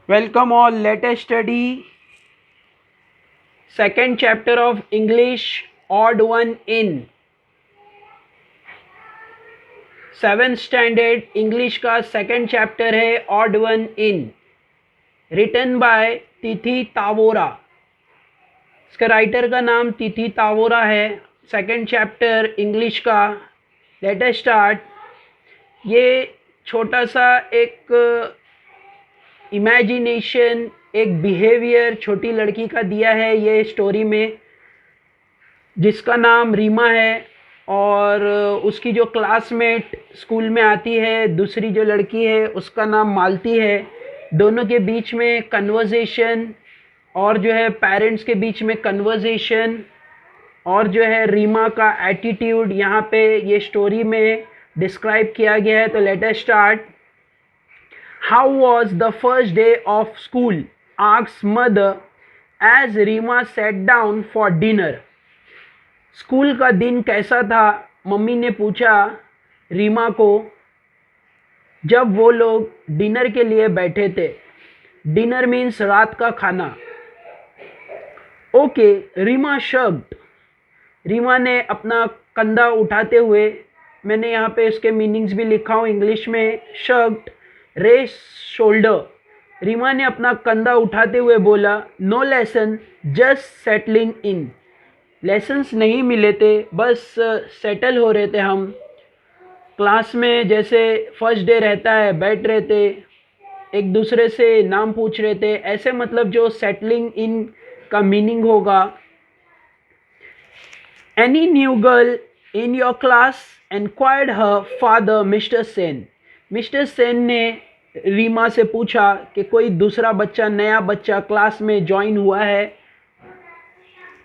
Welcome all. Let us study second chapter of English, odd one in seventh standard English का second chapter है odd one in, written by Tithi Tavora. इसका writer का नाम तिथि तावोरा है। Second chapter English का। Let us start. ये छोटा सा एक इमेजिनेशन, एक बिहेवियर छोटी लड़की का दिया है ये स्टोरी में, जिसका नाम रीमा है। और उसकी जो क्लासमेट स्कूल में आती है, दूसरी जो लड़की है उसका नाम मालती है। दोनों के बीच में कन्वर्सेशन और जो है पेरेंट्स के बीच में कन्वर्सेशन और जो है रीमा का एटीट्यूड यहाँ पे ये स्टोरी में डिस्क्राइब किया गया है। तो let us start. How was the first day of school? Asked mother as Rima sat down for dinner. School का दिन कैसा था? मम्मी ने पूछा रीमा को जब वो लोग डिनर के लिए बैठे थे। डिनर मीन्स रात का खाना। ओके, रीमा शग्ड। रीमा ने अपना कंधा उठाते हुए, मैंने यहाँ पे इसके मीनिंग्स भी लिखा हूँ इंग्लिश में। शग्ड, रेस शोल्डर। रीमा ने अपना कंधा उठाते हुए बोला, no lesson, just settling in. Lessons नहीं मिले थे, बस सेटल हो रहे थे हम। क्लास में जैसे फर्स्ट डे रहता है, बैठ रहे थे, एक दूसरे से नाम पूछ रहे थे, ऐसे मतलब जो सेटलिंग इन का मीनिंग होगा। Any new girl in your class? Enquired her father mister Sen. Mister Sen ने रीमा से पूछा कि कोई दूसरा बच्चा, नया बच्चा क्लास में ज्वाइन हुआ है।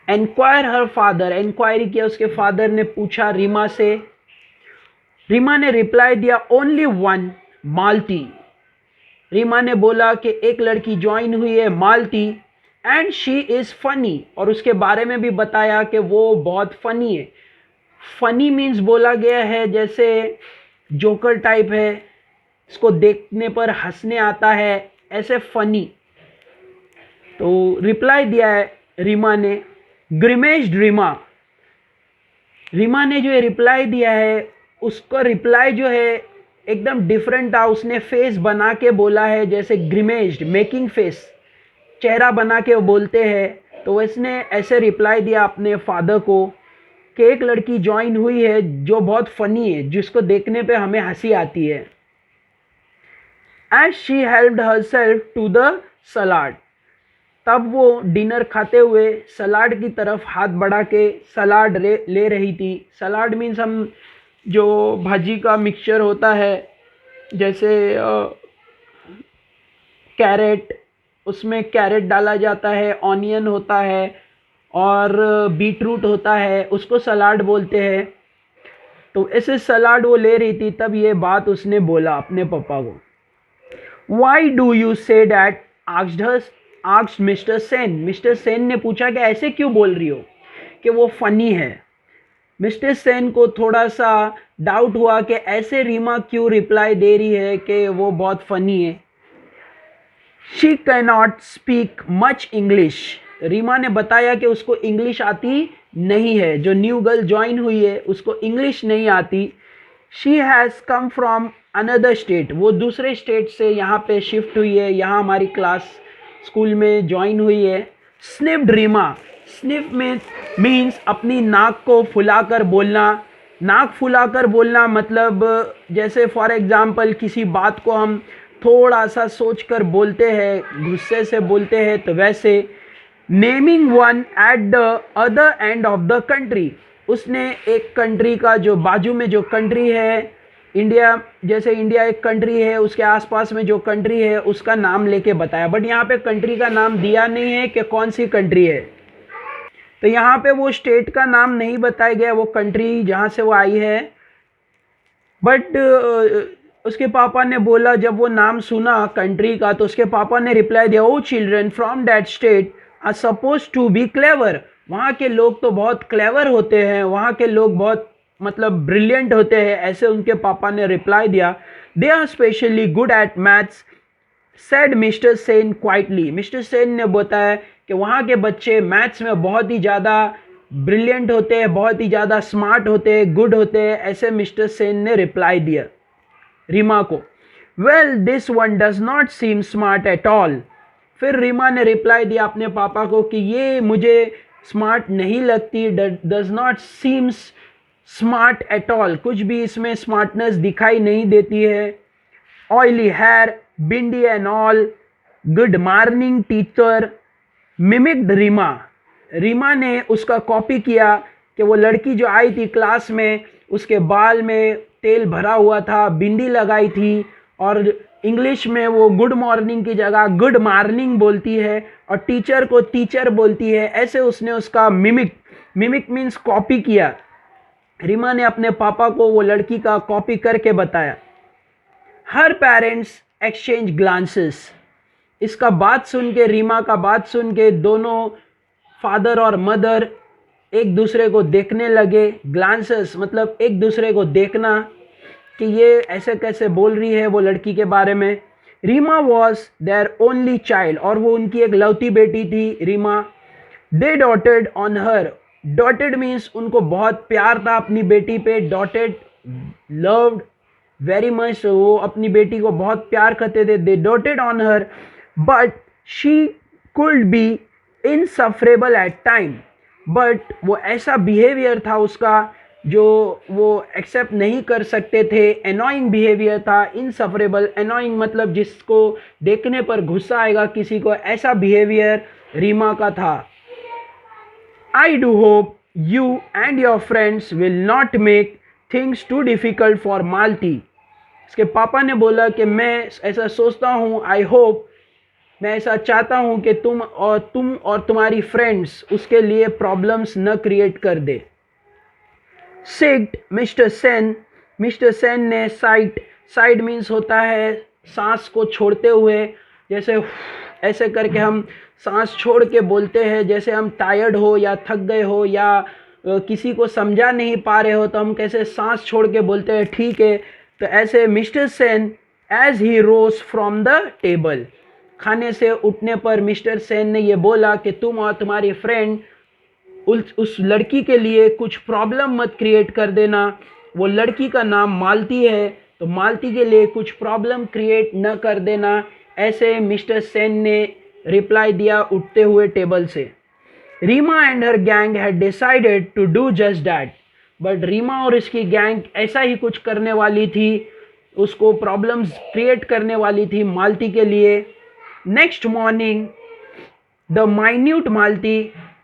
एनक्वायर हर फादर, एनक्वायरी किया उसके फादर ने, पूछा रीमा से। रीमा ने रिप्लाई दिया, ओनली वन, मालती। रीमा ने बोला कि एक लड़की ज्वाइन हुई है, मालती, एंड शी इज़ फनी। और उसके बारे में भी बताया कि वो बहुत फनी है। फनी मीन्स बोला गया है जैसे जोकर टाइप है, इसको देखने पर हंसने आता है, ऐसे फनी। तो रिप्लाई दिया है रीमा ने। ग्रिमेज्ड रीमा। रीमा ने जो रिप्लाई दिया है, उसका रिप्लाई जो है एकदम डिफरेंट था। उसने फेस बना के बोला है, जैसे ग्रिमेज्ड, मेकिंग फेस, चेहरा बना के वो बोलते हैं। तो उसने ऐसे रिप्लाई दिया अपने फादर को कि एक लड़की ज्वाइन हुई है जो बहुत फनी है, जिसको देखने पे हमें हंसी आती है। As she helped herself to the salad. तब वो डिनर खाते हुए सलाड की तरफ हाथ बढ़ा के सलाड ले रही थी। सलाड मीन्स हम जो भाजी का मिक्सचर होता है, जैसे कैरेट, उसमें कैरेट डाला जाता है, ऑनियन होता है और बीटरूट होता है, उसको सलाड बोलते हैं। तो ऐसे सलाड वो ले रही थी, तब ये बात उसने बोला अपने पापा को। Y do you say that? Asked mister Sen. Mister Sen ने पूछा कि ऐसे क्यों बोल रही हो कि वो फनी है। मिस्टर सेन को थोड़ा सा डाउट हुआ कि ऐसे रीमा क्यों रिप्लाई दे रही है कि वो बहुत फनी है। She can not speak much English. Rima ने बताया कि उसको इंग्लिश आती नहीं है। जो न्यू गर्ल ज्वाइन हुई है उसको इंग्लिश नहीं आती। She has come from another state. वो दूसरे स्टेट से यहाँ पे शिफ्ट हुई है, यहाँ हमारी क्लास स्कूल में ज्वाइन हुई है। स्निफ्ड रीमा। स्निफ में मीन्स अपनी नाक को फुलाकर बोलना। नाक फुलाकर बोलना मतलब जैसे फॉर एग्जांपल किसी बात को हम थोड़ा सा सोच कर बोलते हैं, गुस्से से बोलते हैं, तो वैसे। Naming one at the other end of the country. उसने एक कंट्री का, जो बाजू में जो कंट्री है, इंडिया, जैसे इंडिया एक कंट्री है, उसके आसपास में जो कंट्री है उसका नाम लेके बताया। बट यहाँ पे कंट्री का नाम दिया नहीं है कि कौन सी कंट्री है। तो यहाँ पे वो स्टेट का नाम नहीं बताया गया, वो कंट्री जहाँ से वो आई है। बट उसके पापा ने बोला, जब वो नाम सुना कंट्री का, तो उसके पापा ने रिप्लाई दिया, oh children from that state are suppose to be clever. वहाँ के लोग तो बहुत क्लेवर होते हैं, वहाँ के लोग बहुत मतलब ब्रिलियंट होते हैं, ऐसे उनके पापा ने रिप्लाई दिया। They are specially good at maths, said mister Sen quietly, mister Sen ने बताया कि वहाँ के बच्चे मैथ्स में बहुत ही ज़्यादा ब्रिलियंट होते हैं, बहुत ही ज़्यादा स्मार्ट होते हैं, गुड होते हैं, ऐसे मिस्टर सेन ने रिप्लाई दिया रीमा को। Well this one does not seem smart at all, फिर रीमा ने रिप्लाई दिया अपने पापा को कि ये मुझे स्मार्ट नहीं लगती, does not seems smart at all, कुछ भी इसमें स्मार्टनेस दिखाई नहीं देती है। Oily hair, bindi and all, good morning teacher, mimicked Reema, Reema ने उसका कॉपी किया कि वो लड़की जो आई थी क्लास में, उसके बाल में तेल भरा हुआ था, बिंदी लगाई थी और इंग्लिश में वो गुड मॉर्निंग की जगह गुड मॉर्निंग बोलती है और टीचर को टीचर बोलती है, ऐसे उसने उसका मिमिक मीन्स कॉपी किया। रीमा ने अपने पापा को वो लड़की का कॉपी करके बताया। हर पेरेंट्स एक्सचेंज ग्लांसेस, इसका बात सुन के, रीमा का बात सुन के दोनों फादर और मदर एक दूसरे को देखने लगे। ग्लांसेस मतलब एक दूसरे को देखना कि ये ऐसे कैसे बोल रही है वो लड़की के बारे में। Reema was their only child, और वो उनकी एक लौती बेटी थी Reema. They doted on her, doted means उनको बहुत प्यार था अपनी बेटी पे, डॉटेड लव्ड वेरी मच, वो अपनी बेटी को बहुत प्यार करते थे। They doted on her but she could be insufferable at time, but वो ऐसा बिहेवियर था उसका जो वो एक्सेप्ट नहीं कर सकते थे। एनॉइंग बिहेवियर था, इनसफरेबल, एनॉइंग मतलब जिसको देखने पर गुस्सा आएगा किसी को, ऐसा बिहेवियर रीमा का था। I do hope you and your friends will not make things too difficult for Malti, इसके पापा ने बोला कि मैं ऐसा सोचता हूँ, आई होप, मैं ऐसा चाहता हूँ कि तुम और तुम्हारी फ्रेंड्स उसके लिए प्रॉब्लम्स न क्रिएट कर दे। Sit mister Sen, mister Sen ने साइड मीन्स होता है सांस को छोड़ते हुए, जैसे ऐसे करके हम सांस छोड़ के बोलते हैं, जैसे हम टायर्ड हो या थक गए हो या किसी को समझा नहीं पा रहे हो तो हम कैसे सांस छोड़ के बोलते हैं, ठीक है। तो ऐसे mister Sen as he rose from the table, खाने से उठने पर मिस्टर सेन ने ये बोला कि तुम और तुम्हारी फ्रेंड उस लड़की के लिए कुछ प्रॉब्लम मत क्रिएट कर देना। वो लड़की का नाम मालती है, तो मालती के लिए कुछ प्रॉब्लम क्रिएट न कर देना, ऐसे मिस्टर सेन ने रिप्लाई दिया उठते हुए टेबल से। Rima and her gang had decided to do just that, but Rima और इसकी गैंग ऐसा ही कुछ करने वाली थी, उसको प्रॉब्लम्स क्रिएट करने वाली थी मालती के लिए। नेक्स्ट मॉर्निंग द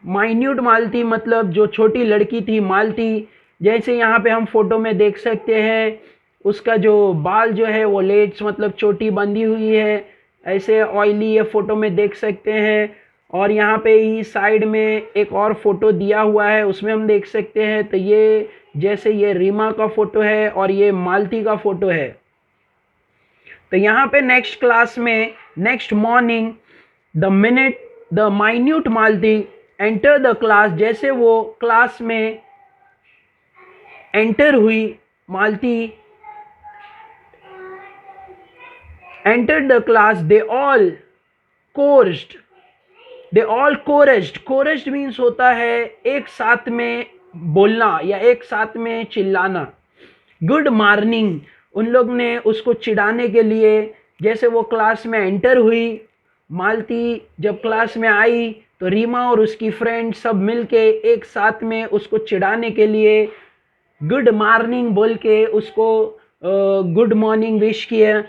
माइन्यूट मालती मतलब जो छोटी लड़की थी मालती, जैसे यहाँ पे हम फोटो में देख सकते हैं, उसका जो बाल जो है वो लेट्स मतलब चोटी बंधी हुई है, ऐसे ऑयली ये फोटो में देख सकते हैं। और यहाँ पे ही साइड में एक और फोटो दिया हुआ है, उसमें हम देख सकते हैं। तो ये जैसे ये रीमा का फोटो है और ये मालती का फोटो है। तो यहाँ पे नेक्स्ट क्लास में next morning the minute Malti enter the class, जैसे वो क्लास में एंटर हुई, Malti enter the class, they all chorused means होता है एक साथ में बोलना या एक साथ में चिल्लाना। गुड मॉर्निंग, उन लोग ने उसको चिढ़ाने के लिए, जैसे वो क्लास में एंटर हुई, मालती जब क्लास में आई तो रीमा और उसकी फ्रेंड सब मिलके एक साथ में उसको चिढ़ाने के लिए गुड मॉर्निंग बोल के उसको गुड मॉर्निंग विश किया।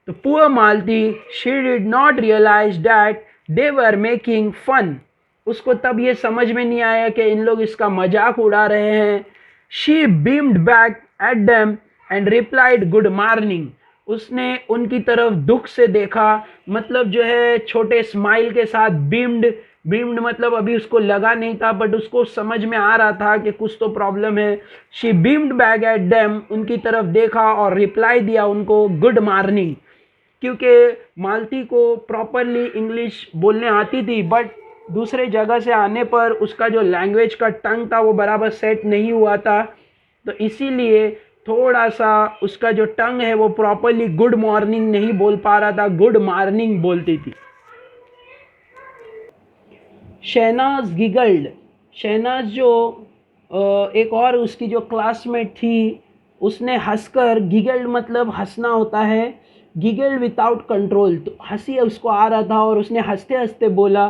तो poor Malati, she did not realise that they were making fun, उसको तब ये समझ में नहीं आया कि इन लोग इसका मजाक उड़ा रहे हैं। She beamed back at them and replied good morning, उसने उनकी तरफ दुख से देखा, मतलब जो है छोटे स्माइल के साथ बीम्ड मतलब अभी उसको लगा नहीं था बट उसको समझ में आ रहा था कि कुछ तो प्रॉब्लम है। She beamed back at them, उनकी तरफ देखा और रिप्लाई दिया उनको गुड मॉर्निंग, क्योंकि मालती को प्रॉपरली इंग्लिश बोलने आती थी बट दूसरे जगह से आने पर उसका जो लैंग्वेज का टंग था वो बराबर सेट नहीं हुआ था, तो इसीलिए थोड़ा सा उसका जो टंग है वो प्रॉपरली गुड मॉर्निंग नहीं बोल पा रहा था, गुड मॉर्निंग बोलती थी। शहनाज गिगल्ड, शहनाज जो एक और उसकी जो क्लासमेट थी, उसने हंसकर, गिगल्ड मतलब हंसना होता है, गिगल्ड विदाउट कंट्रोल, तो हंसी उसको आ रहा था और उसने हंसते हंसते बोला,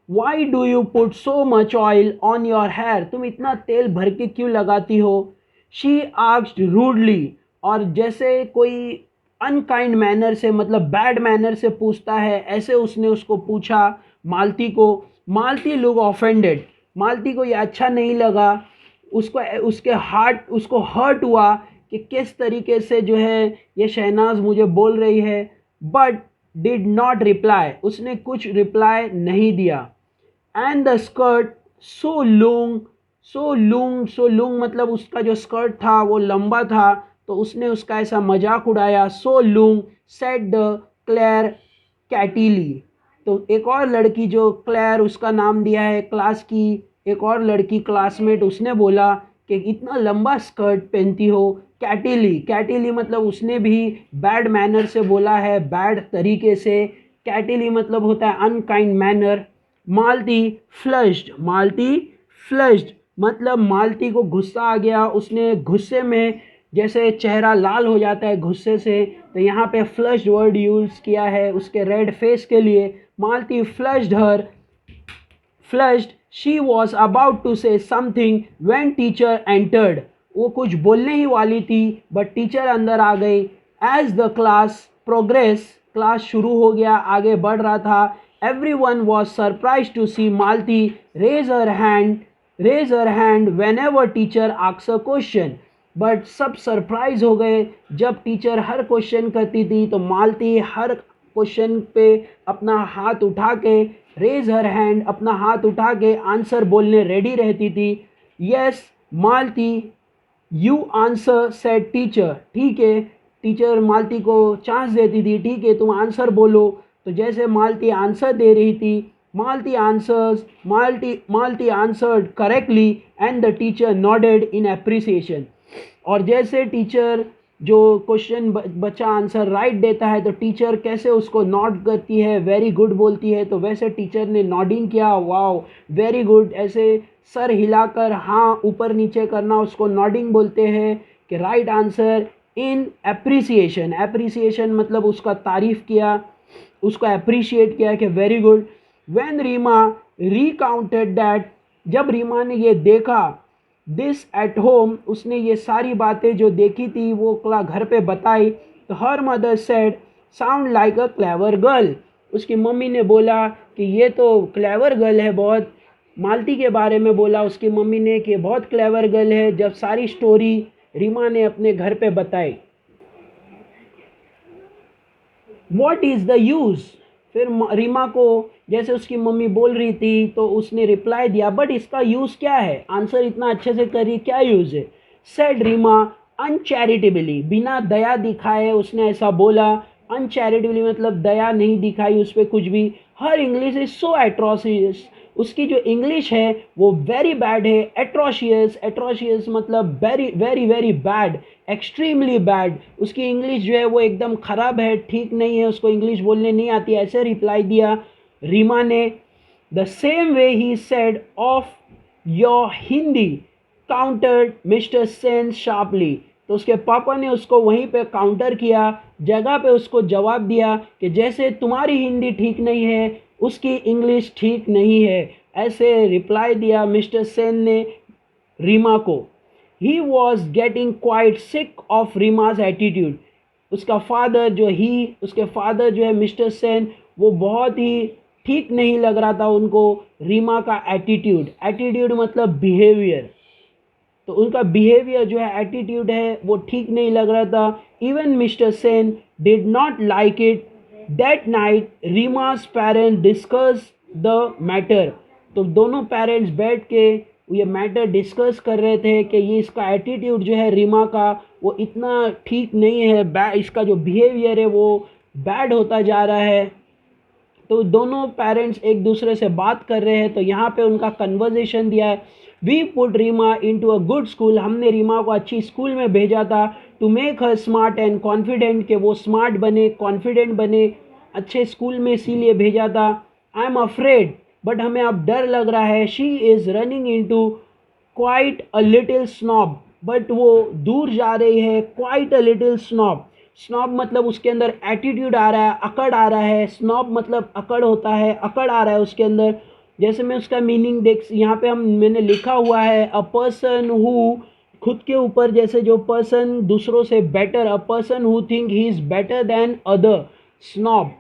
why do you put so much oil on your hair, तुम इतना तेल भर के क्यों लगाती हो। शी आस्क्ड रूडली, और जैसे कोई अनकाइंड मैनर से, मतलब बैड मैनर से पूछता है, ऐसे उसने उसको पूछा मालती को। मालती लुक ऑफेंडेड, मालती को ये अच्छा नहीं लगा, उसको उसके हार्ट उसको हर्ट हुआ कि किस तरीके से जो है ये शहनाज मुझे बोल रही है, बट डिड नॉट रिप्लाई, उसने कुछ रिप्लाई नहीं दिया। And the skirt so long, so long मतलब उसका जो स्कर्ट था वो लंबा था, तो उसने उसका ऐसा मजाक उड़ाया, so long said the Claire cattily. तो एक और लड़की जो क्लेयर उसका नाम दिया है क्लास की, एक और लड़की क्लासमेट, उसने बोला कि इतना लंबा स्कर्ट पहनती हो। कैटिली, कैटिली मतलब उसने भी बैड मैनर से बोला है, बैड तरीके से। कैटिली मतलब होता है अनकाइंड मैनर। मालती फ्लश्ड, मालती फ्लश्ड मतलब मालती को गुस्सा आ गया, उसने गुस्से में, जैसे चेहरा लाल हो जाता है गुस्से से, तो यहाँ पे फ्लश्ड वर्ड यूज़ किया है उसके रेड फेस के लिए। Malti flushed her, flushed, she was about to say something when teacher entered, वो कुछ बोलने ही वाली थी बट टीचर अंदर आ गई। As the class progress, class शुरू हो गया, आगे बढ़ रहा था। Everyone was surprise to see Malati raise her hand, raise her hand whenever teacher asks a question, but सब सरप्राइज हो गए जब टीचर हर क्वेश्चन करती थी तो मालती हर क्वेश्चन पे अपना हाथ उठा के, रेज हर हैंड अपना हाथ उठा के आंसर बोलने रेडी रहती थी। Yes Malati you answer said teacher, ठीक है, टीचर मालती को चांस देती थी, ठीक है तुम आंसर बोलो। तो जैसे मालती आंसर दे रही थी, Malti answers, Malti answered correctly and the teacher nodded in appreciation, और जैसे टीचर जो क्वेश्चन बच्चा आंसर राइट देता है तो टीचर कैसे उसको नॉड करती है, वेरी गुड बोलती है, तो वैसे टीचर ने नॉडिंग किया, वाओ वेरी गुड, ऐसे सर हिलाकर हाँ ऊपर नीचे करना उसको नॉडिंग बोलते हैं कि right answer in appreciation. Appreciation मतलब उसका तारीफ किया, उसको अप्रिशिएट किया कि very good. When Rima recounted that, जब रीमा ने ये देखा, दिस एट होम, उसने ये सारी बातें जो देखी थी वो घर पे बताई, तो her mother said sound like a clever girl, उसकी मम्मी ने बोला कि ये तो क्लेवर गर्ल है बहुत, मालती के बारे में बोला उसकी मम्मी ने कि बहुत क्लेवर गर्ल है, जब सारी स्टोरी रीमा ने अपने घर पे बताई। व्हाट इज़ द यूज़, फिर रीमा को जैसे उसकी मम्मी बोल रही थी तो उसने रिप्लाई दिया, बट इसका यूज़ क्या है, आंसर इतना अच्छे से करी, क्या यूज़ है। सेड रीमा अनचैरिटेबली, बिना दया दिखाए उसने ऐसा बोला। अनचैरिटेबली मतलब दया नहीं दिखाई उस पर कुछ भी। हर इंग्लिश इज सो एट्रोसियस, उसकी जो इंग्लिश है वो वेरी बैड है। एट्रोशियस, एट्रोशियस मतलब very very very bad, extremely bad, उसकी इंग्लिश जो है वो एकदम ख़राब है, ठीक नहीं है, उसको इंग्लिश बोलने नहीं आती, ऐसे रिप्लाई दिया रीमा ने। The same way he said of your Hindi countered mister Sen sharply, तो उसके पापा ने उसको वहीं पे काउंटर किया, जगह पे उसको जवाब दिया कि जैसे तुम्हारी हिंदी ठीक नहीं है उसकी इंग्लिश ठीक नहीं है, ऐसे रिप्लाई दिया मिस्टर सेन ने रीमा को। He was getting quite sick of Reema's attitude, उसका फादर जो ही उसके फादर जो है मिस्टर सेन, वो बहुत ही ठीक नहीं लग रहा था उनको रीमा का एटीट्यूड। एटीट्यूड मतलब बिहेवियर, तो उनका बिहेवियर जो है, एटीट्यूड है, वो ठीक नहीं लग रहा था। Even mister Sen did not like it. That night Reema's parents discuss the matter, तो दोनों पेरेंट्स बैठ के ये मैटर डिस्कस कर रहे थे कि ये इसका एटीट्यूड जो है रीमा का वो इतना ठीक नहीं है, इसका जो बिहेवियर है वो बैड होता जा रहा है। तो दोनों पेरेंट्स एक दूसरे से बात कर रहे हैं, तो यहाँ पे उनका कन्वर्जेशन दिया है। We put Rima into a good school, हमने रीमा को अच्छी स्कूल में भेजा था। To make her smart and confident, कि वो स्मार्ट बने, कॉन्फिडेंट बने, अच्छे स्कूल में इसीलिए भेजा था। आई एम अफ्रेड, बट हमें अब डर लग रहा है। She is running into quite a little snob, but वो दूर जा रही है। Quite a little snob, snob मतलब उसके अंदर एटीट्यूड आ रहा है, अकड़ आ रहा है। स्नॉब मतलब अकड़ होता है, अकड़ आ रहा है उसके अंदर। जैसे मैं उसका मीनिंग देख, यहाँ पे मैंने लिखा हुआ है अ पर्सन हु, खुद के ऊपर, जैसे जो पर्सन दूसरों से better, a person who think he is better than other, snob.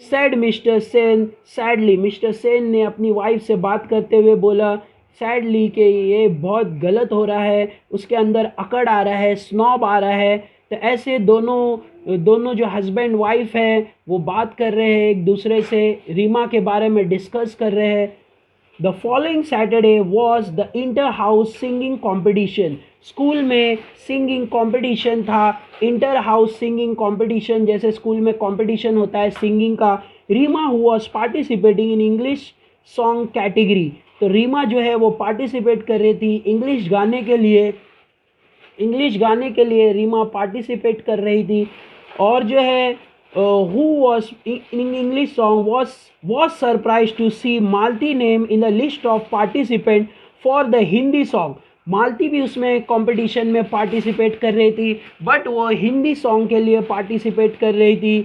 Sad mister Sen, sadly, mister Sen ने अपनी वाइफ से बात करते हुए बोला सैडली कि ये बहुत गलत हो रहा है, उसके अंदर अकड़ आ रहा है, स्नॉब आ रहा है। तो ऐसे दोनों दोनों जो हस्बैंड वाइफ है वो बात कर रहे हैं एक दूसरे से, रीमा के बारे में डिस्कस कर रहे हैं। The following Saturday was the inter house singing competition, school में सिंगिंग कॉम्पिटिशन था। इंटर हाउस सिंगिंग कॉम्पिटिशन, जैसे स्कूल में कॉम्पिटिशन होता है सिंगिंग का। Rima who was participating in English song category, तो रीमा जो है वो पार्टिसिपेट कर रही थी इंग्लिश गाने के लिए। इंग्लिश गाने के लिए रीमा पार्टिसिपेट कर रही थी। और जो है who was in English song was surprise to see Malti name in the list of participant for the Hindi song. Malti भी उसमें कंपटीशन में पार्टिसिपेट कर रही थी, बट वो हिंदी सॉन्ग के लिए पार्टिसिपेट कर रही थी।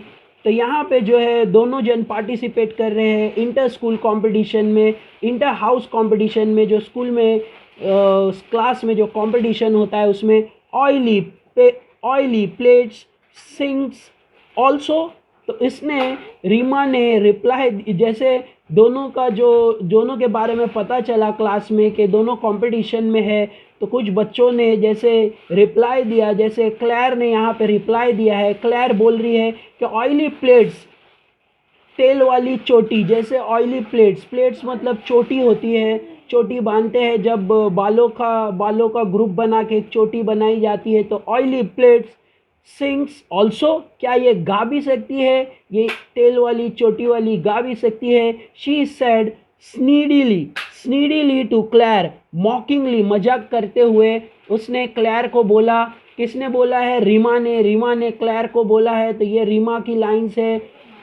तो यहाँ पे जो है दोनों जन पार्टिसिपेट कर रहे हैं इंटर स्कूल कंपटीशन में। इंटर हाउस कंपटीशन में, जो स्कूल में क्लास में जो कंपटीशन होता है, उसमें ऑयली प्लेट्स सिंग्स ऑल्सो। तो इसने, रीमा ने रिप्लाई, जैसे दोनों के बारे में पता चला क्लास में कि दोनों कंपटीशन में है, तो कुछ बच्चों ने जैसे रिप्लाई दिया, जैसे क्लैर ने यहाँ पे रिप्लाई दिया है। क्लैर बोल रही है कि ऑयली प्लेट्स, तेल वाली चोटी, जैसे ऑयली प्लेट्स, प्लेट्स मतलब चोटी होती है, चोटी बांधते हैं जब बालों का ग्रुप बना के एक चोटी बनाई जाती है। तो ऑयली प्लेट्स सिंग्स ऑल्सो, क्या ये गा भी सकती है, ये तेल वाली चोटी वाली गा भी सकती है। She said snidely to Claire, mockingly, मजाक करते हुए उसने क्लैर को बोला। किसने बोला है? रीमा ने क्लैर को बोला है। तो ये रीमा की लाइन्स है।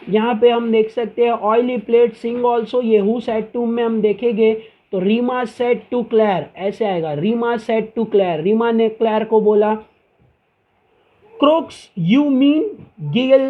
यहाँ पे हम देख सकते हैं ऑयली प्लेट सिंग ऑल्सो, ये हु सेड टू में हम देखेंगे तो रीमा सेड टू क्लैर ऐसे आएगा। Rima said to Claire, Rima ने क्लैर को बोला। Croaks you mean giggle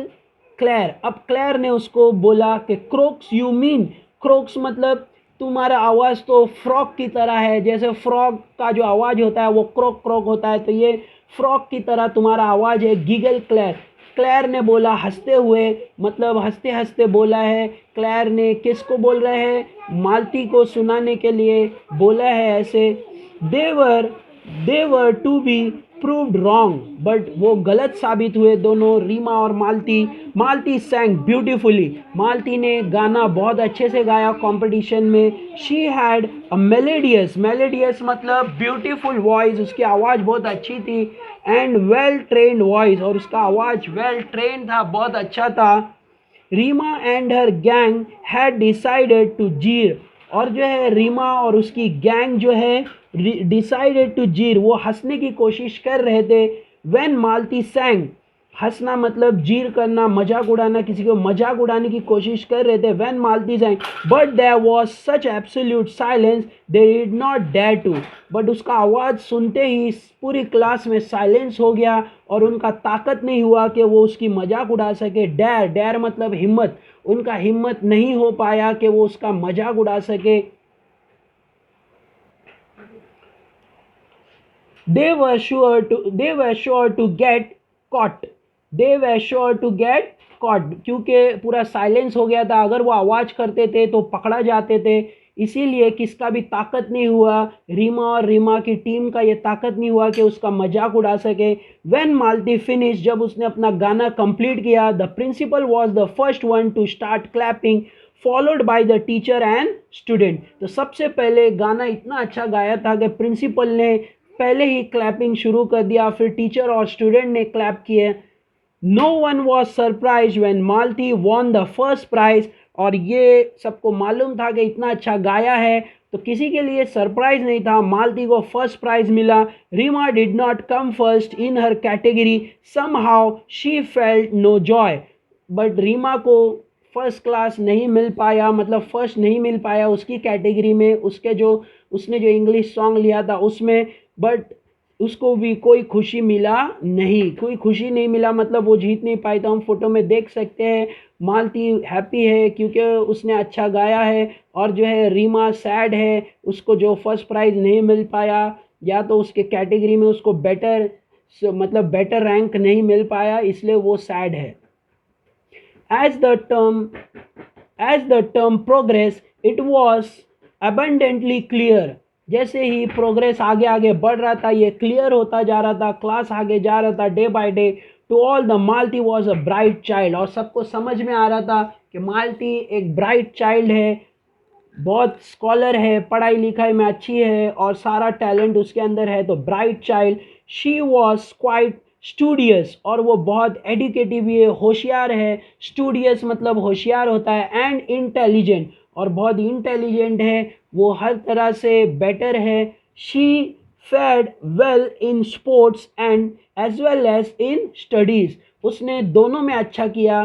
Claire, अब क्लैर ने उसको बोला कि क्रोक्स यू मीन, क्रोक्स मतलब तुम्हारा आवाज़ तो फ्रॉग की तरह है, जैसे फ्रॉग का जो आवाज़ होता है वो क्रोक क्रोक होता है, तो ये फ्रॉग की तरह तुम्हारा आवाज़ है। गिगल क्लैर, क्लैर ने बोला हंसते हुए, मतलब हंसते हंसते बोला है। क्लैर ने किसको बोल रहे हैं? मालती को सुनाने के लिए बोला है ऐसे। They were to be proved wrong, but वो गलत साबित हुए दोनों, रीमा और मालती। मालती सैंग ब्यूटीफुली, मालती ने गाना बहुत अच्छे से गाया कंपटीशन में। शी हैड अ मेलेडियस मतलब ब्यूटीफुल वॉइस, उसकी आवाज़ बहुत अच्छी थी। एंड वेल ट्रेन्ड वॉइस, और उसका आवाज़ वेल ट्रेन था, बहुत अच्छा था। Rima and her gang had decided to jeer, और जो है रीमा और उसकी गैंग जो है डिसाइडेड टू जीर, वो हंसने की कोशिश कर रहे थे। व्हेन मालती सैंग, हंसना मतलब जीर करना, मजाक उड़ाना, किसी को मजाक उड़ाने की कोशिश कर रहे थे। When Malati sang but there was such absolute silence they did not dare to, but उसका आवाज़ सुनते ही पूरी क्लास में साइलेंस हो गया और उनका ताकत नहीं हुआ कि वो उसकी मजाक उड़ा सके। डेयर मतलब हिम्मत, उनका हिम्मत नहीं हो पाया कि वो उसका मजाक उड़ा सके। They were sure to get caught. They were sure to get caught, क्योंकि पूरा साइलेंस हो गया था, अगर वो आवाज़ करते थे तो पकड़ा जाते थे। इसीलिए किसका भी ताकत नहीं हुआ, रीमा और रीमा की टीम का ये ताकत नहीं हुआ कि उसका मजाक उड़ा सके। When मालती फिनिश, जब उसने अपना गाना कंप्लीट किया, the principal was the first one to start clapping followed by the teacher and student. तो सबसे पहले गाना इतना अच्छा गाया था कि प्रिंसिपल ने पहले ही क्लैपिंग शुरू कर दिया, फिर टीचर और स्टूडेंट ने क्लैप किए। No one was surprise when Malati won the first prize और ये सबको मालूम था कि इतना अच्छा गाया है, तो किसी के लिए सरप्राइज नहीं था। मालती को फर्स्ट प्राइज मिला। Rima did not come first in her category, somehow she felt no joy. But Rima को फर्स्ट क्लास नहीं मिल पाया, मतलब फर्स्ट नहीं मिल पाया उसकी कैटेगरी में, उसने जो इंग्लिश सॉन्ग लिया था उसमें। बट उसको भी कोई खुशी मिला नहीं, कोई खुशी नहीं मिला, मतलब वो जीत नहीं पाई। तो हम फोटो में देख सकते हैं मालती हैप्पी है क्योंकि उसने अच्छा गाया है, और जो है रीमा सैड है, उसको जो फर्स्ट प्राइज़ नहीं मिल पाया, या तो उसके कैटेगरी में उसको बेटर रैंक नहीं मिल पाया, इसलिए वो सैड है। As the term progressed, it was abundantly clear. जैसे ही प्रोग्रेस आगे आगे बढ़ रहा था, ये क्लियर होता जा रहा था, क्लास आगे जा रहा था day by day, to all the Malati was a bright child. और सबको समझ में आ रहा था कि मालती एक ब्राइट चाइल्ड है, बहुत स्कॉलर है, पढ़ाई लिखाई में अच्छी है और सारा टैलेंट उसके अंदर है, तो bright child. She was quite studious, और वो बहुत एडुकेटिव भी है, होशियार है। स्टूडियस मतलब होशियार होता है। एंड इंटेलिजेंट, और बहुत इंटेलिजेंट है, वो हर तरह से बेटर है। She fared well in sports and as well as in studies. उसने दोनों में अच्छा किया,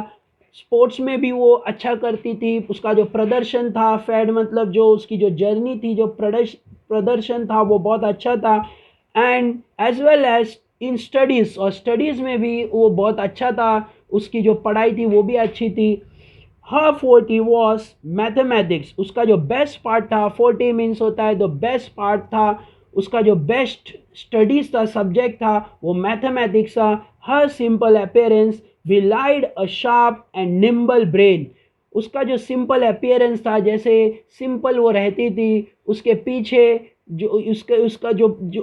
स्पोर्ट्स में भी वो अच्छा करती थी। उसका जो प्रदर्शन था, फेड मतलब जो उसकी जो जर्नी थी, जो प्रदर्शन था वो बहुत अच्छा था। And as well as in studies, और स्टडीज़ में भी वो बहुत अच्छा था, उसकी जो पढ़ाई थी वो भी अच्छी थी। हर फोर्टी वॉज मैथमेटिक्स, उसका जो बेस्ट पार्ट था, 40 मीन्स होता है द बेस्ट पार्ट था, उसका जो बेस्ट स्टडीज था, सब्जेक्ट था, वो मैथमेटिक्स था। हर simple appearance बिलाइड a sharp and nimble brain, उसका जो सिंपल अपीयरेंस था, जैसे सिंपल वो रहती थी, उसके पीछे जो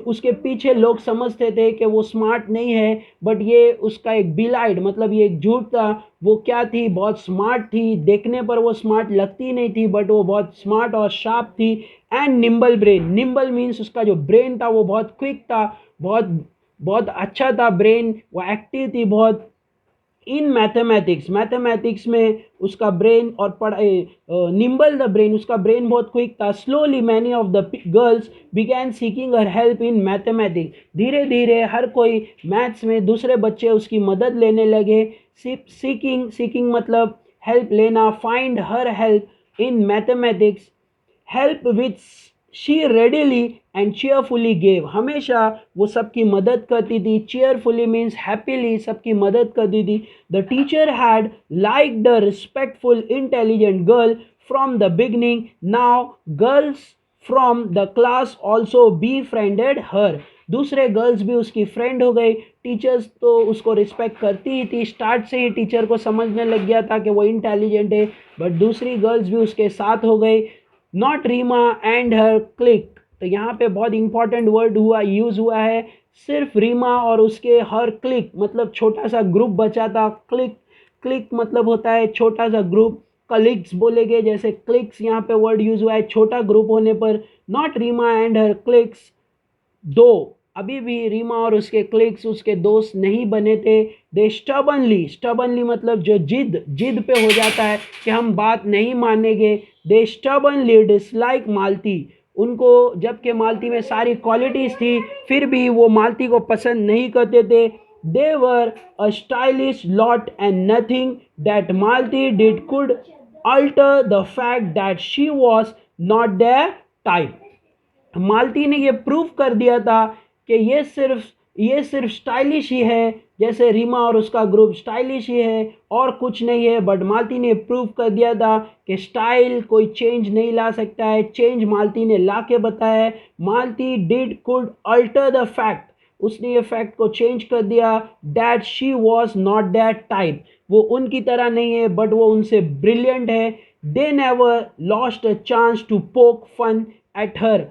उसके पीछे लोग समझते थे कि वो स्मार्ट नहीं है, बट ये उसका एक बिलाइड मतलब ये एक झूठ था। वो क्या थी, बहुत स्मार्ट थी, देखने पर वो स्मार्ट लगती नहीं थी, बट वो बहुत स्मार्ट और शार्प थी। And nimble brain, nimble means उसका जो ब्रेन था वो बहुत क्विक था, बहुत बहुत अच्छा था ब्रेन, वो एक्टिव थी बहुत। इन मैथमेटिक्स, मैथमेटिक्स में उसका ब्रेन और निम्बल द ब्रेन, उसका ब्रेन बहुत क्विक था। Slowly many of the girls began seeking her help in mathematics, धीरे धीरे हर कोई मैथ्स में दूसरे बच्चे उसकी मदद लेने लगे। सीकिंग मतलब हेल्प लेना, find her help in mathematics, help which she readily and cheerfully gave, हमेशा वो सबकी मदद करती थी। चेयरफुली मीन्स हैप्पीली सबकी मदद करती थी। The teacher had like the respectful intelligent girl from the beginning, now girls from the class also befriended her, दूसरे गर्ल्स भी उसकी फ्रेंड हो गई। टीचर्स तो उसको रिस्पेक्ट करती ही थी, स्टार्ट से ही टीचर को समझने लग गया था कि वो इंटेलिजेंट है, बट दूसरी गर्ल्स भी उसके साथ हो गई। Not Rima and her clique, तो यहाँ पे बहुत इंपॉर्टेंट वर्ड यूज हुआ है, सिर्फ रीमा और उसके हर क्लिक मतलब छोटा सा ग्रुप बचा था। क्लिक मतलब होता है छोटा सा ग्रुप, कलिग्स बोलेंगे, जैसे क्लिक्स यहाँ पे वर्ड यूज हुआ है छोटा ग्रुप होने पर। Not Rima and her cliques, though अभी भी रीमा और उसके क्लिक्स उसके दोस्त नहीं बने थे। दे स्टबनली मतलब जो जिद पे हो जाता है कि हम बात नहीं मानेंगे। दे स्टबनली डिसलाइक मालती, उनको जबकि मालती में सारी क्वालिटीज़ थी फिर भी वो मालती को पसंद नहीं करते थे। They were a stylish lot and nothing that Malti did could alter the fact that she was not their type. Malti ने ये प्रूव कर दिया था कि ये सिर्फ स्टाइलिश ही है, जैसे रीमा और उसका ग्रुप स्टाइलिश ही है और कुछ नहीं है। बट मालती ने प्रूव कर दिया था कि स्टाइल कोई चेंज नहीं ला सकता है, चेंज मालती ने ला के बताया है। Malti did could alter the fact, उसने ये फैक्ट को चेंज कर दिया। That she was not that type, वो उनकी तरह नहीं है बट वो उनसे ब्रिलियंट है। They never lost a chance to poke fun at her,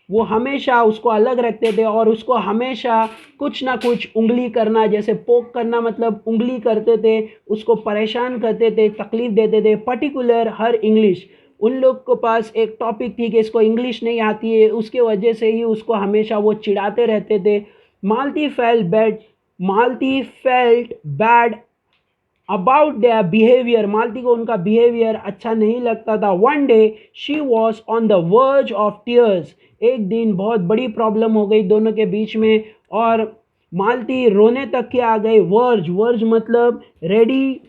वो हमेशा उसको अलग रखते थे और उसको हमेशा कुछ ना कुछ उंगली करना, जैसे पोक करना मतलब उंगली करते थे, उसको परेशान करते थे, तकलीफ देते थे। पर्टिकुलर हर इंग्लिश, उन लोग के पास एक टॉपिक थी कि इसको इंग्लिश नहीं आती है, उसके वजह से ही उसको हमेशा वो चिढ़ाते रहते थे। Malti felt bad about their behaviour, Malti को उनका बिहेवियर अच्छा नहीं लगता था। One day she was on the verge of tears, एक दिन बहुत बड़ी प्रॉब्लम हो गई दोनों के बीच में और मालती रोने तक के आ गई। वर्ज, वर्ज मतलब रेडी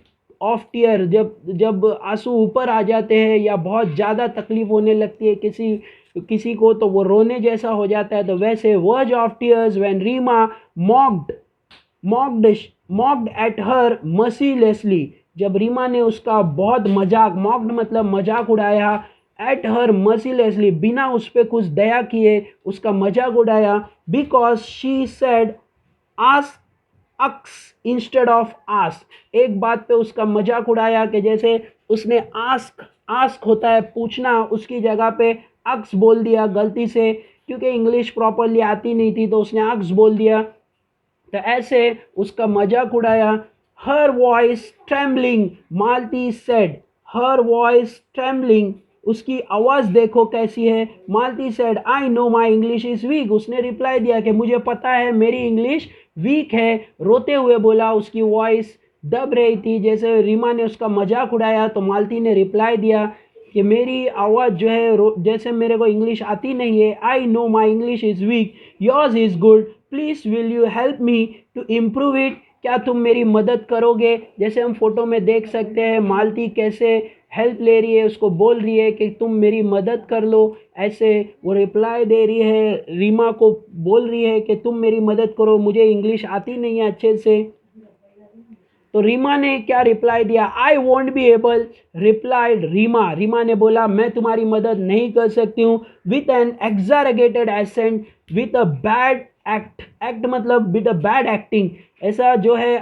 ऑफ टीयर, जब जब आंसू ऊपर आ जाते हैं या बहुत ज़्यादा तकलीफ होने लगती है किसी किसी को तो वो रोने जैसा हो जाता है, तो वैसे verge of tears when Rima mocked mocked mocked at her mercilessly, जब रीमा ने उसका बहुत मजाक, मॉक्ड मतलब मजाक उड़ाया, एट हर मर्सीलेसली बिना उस पर कुछ दया किए उसका मजाक उड़ाया। Because she said ask aks instead of ask, एक बात पे उसका मजाक उड़ाया कि जैसे उसने आस्क, आस्क होता है पूछना, उसकी जगह पे अक्स बोल दिया गलती से, क्योंकि इंग्लिश प्रॉपरली आती नहीं थी तो उसने अक्स बोल दिया, तो ऐसे उसका मजाक उड़ाया। Her voice trembling, Malti said, her voice trembling, उसकी आवाज़ देखो कैसी है। Malti said I know my English is weak, उसने रिप्लाई दिया कि मुझे पता है मेरी इंग्लिश वीक है, रोते हुए बोला, उसकी वॉइस दब रही थी। जैसे रीमा ने उसका मजाक उड़ाया तो मालती ने रिप्लाई दिया कि मेरी आवाज़ जो है जैसे मेरे को इंग्लिश आती नहीं है, I know my English is weak, yours is good, please will you help me to improve it, क्या तुम मेरी मदद करोगे। जैसे हम फोटो में देख सकते हैं मालती कैसे हेल्प ले रही है, उसको बोल रही है कि तुम मेरी मदद कर लो, ऐसे वो रिप्लाई दे रही है, रीमा को बोल रही है कि तुम मेरी मदद करो, मुझे इंग्लिश आती नहीं है अच्छे से। तो रीमा ने क्या रिप्लाई दिया, I won't be able, replied Reema, Reema ने बोला मैं तुम्हारी मदद नहीं कर सकती हूँ, with an exaggerated accent, with a bad act, act मतलब विद अ बैड एक्टिंग, ऐसा जो है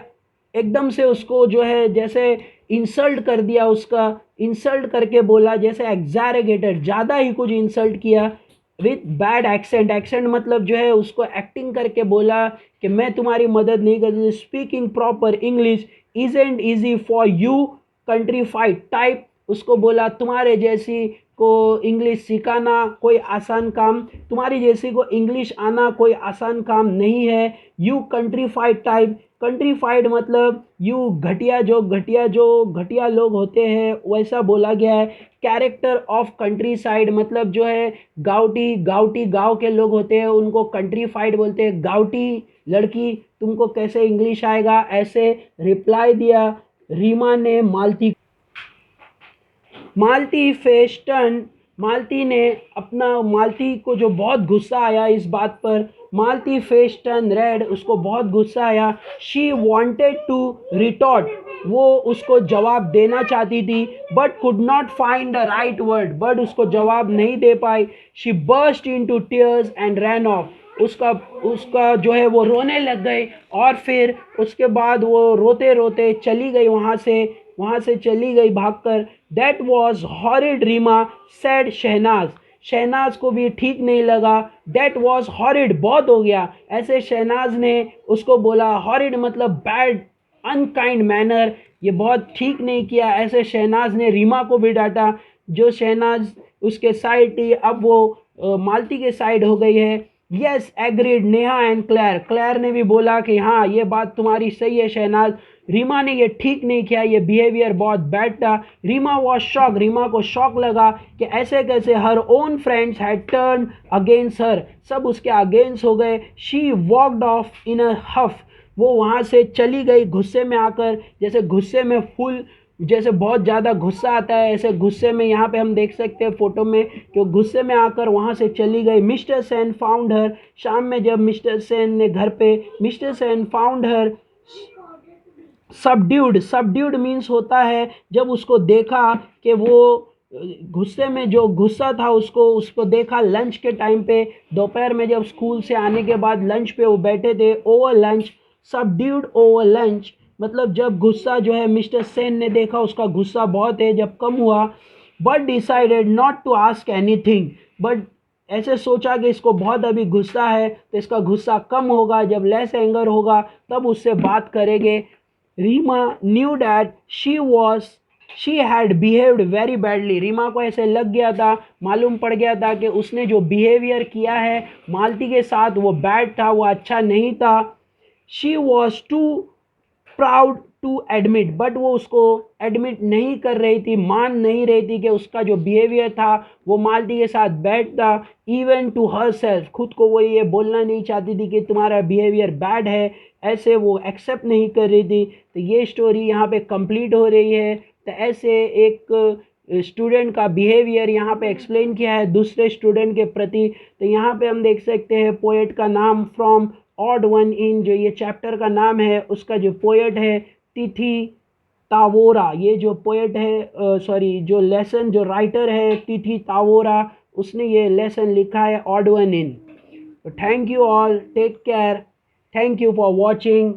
एकदम से उसको जो है जैसे इंसल्ट कर दिया, उसका इंसल्ट करके बोला, जैसे एग्जारेगेटेड ज़्यादा ही कुछ इंसल्ट किया, विथ बैड एक्सेंट, एक्सेंट मतलब जो है उसको एक्टिंग करके बोला कि मैं तुम्हारी मदद नहीं करती, speaking proper English isn't easy for you country fight type, उसको बोला तुम्हारे जैसी को इंग्लिश सिखाना कोई आसान काम, तुम्हारी जैसी को इंग्लिश आना कोई आसान काम नहीं है। You country fight type, country fight मतलब यू घटिया, जो घटिया लोग होते हैं वैसा बोला गया है। कैरेक्टर ऑफ कंट्री साइड मतलब जो है गाँवटी, गाँवटी गाँव के लोग होते हैं उनको कंट्री फाइट बोलते हैं। गाँवटी लड़की तुमको कैसे इंग्लिश आएगा, ऐसे रिप्लाई दिया रीमा ने मालती। मालती फेस टर्न, मालती ने अपना, मालती को जो बहुत गुस्सा आया इस बात पर, मालती फेस टर्न रेड, उसको बहुत गुस्सा आया। शी वांटेड टू रिटॉर्ट, वो उसको जवाब देना चाहती थी, but could not find the right word, but उसको जवाब नहीं दे पाई। She burst into tears and ran off, उसका उसका जो है वो रोने लग गए और फिर उसके बाद वो रोते रोते चली गई वहाँ से चली गई भागकर। That was horrid Rima said Shahnaz, Shahnaz को भी ठीक नहीं लगा। दैट वॉज हॉरिड, बहुत हो गया, ऐसे शहनाज ने उसको बोला। हॉरिड मतलब बैड, अनकाइंड मैनर, ये बहुत ठीक नहीं किया, ऐसे शहनाज ने रीमा को भी डांटा। जो शहनाज उसके साइड थी अब वो मालती के साइड हो गई है। Yes agreed Neha and Claire, Claire ने भी बोला कि हाँ ये बात तुम्हारी सही है शहनाज, रीमा ने ये ठीक नहीं किया, ये बिहेवियर बहुत बैड था। रीमा वॉज शॉक, रीमा को शॉक लगा कि ऐसे कैसे her own friends had turn against her, सब उसके अगेंस्ट हो गए। शी वॉकड ऑफ इन अ हफ, वो वहाँ से चली गई गुस्से में आकर, जैसे गुस्से में फुल, जैसे बहुत ज़्यादा गुस्सा आता है ऐसे गुस्से में, यहाँ पे हम देख सकते हैं फोटो में कि वो गुस्से में आकर वहाँ से चली गई। मिस्टर सेन फाउंड हर, शाम में जब मिस्टर सेन ने घर पे, mister Sen found her subdued, subdued means होता है जब उसको देखा कि वो गुस्से में, जो गुस्सा था उसको देखा लंच के टाइम पे, दोपहर में जब स्कूल से आने के बाद लंच पे वो बैठे थे, over lunch, subdued over lunch मतलब जब गुस्सा जो है मिस्टर सेन ने देखा उसका गुस्सा बहुत है, जब कम हुआ। But decided not to ask anything, but ऐसे सोचा कि इसको बहुत अभी गुस्सा है तो इसका गुस्सा कम होगा, जब लेस एंगर होगा तब उससे बात करेंगे। Rima knew that she had behaved very badly, Rima को ऐसे लग गया था, मालूम पड़ गया था कि उसने जो बिहेवियर किया है मालती के साथ वो बैड था, वो अच्छा नहीं था। She was too proud to admit, but वो उसको एडमिट नहीं कर रही थी, मान नहीं रही थी कि उसका जो बिहेवियर था वो मालती के साथ बैड था। इवन टू हर सेल्फ, खुद को वो ये बोलना नहीं चाहती थी कि तुम्हारा बिहेवियर बैड है, ऐसे वो एक्सेप्ट नहीं कर रही थी। तो ये स्टोरी यहाँ पे कंप्लीट हो रही है। तो ऐसे एक स्टूडेंट का बिहेवियर यहाँ पे एक्सप्लेन किया है दूसरे स्टूडेंट के प्रति। तो यहाँ पे हम देख सकते हैं पोएट का नाम फ्रॉम ऑड वन इन, जो ये चैप्टर का नाम है, उसका जो पोएट है तिथि तावोरा। ये जो पोएट है सॉरी जो लेसन जो राइटर है तिथि तावोरा, उसने ये लेसन लिखा है odd one in. Thank you all, take care, thank you for watching.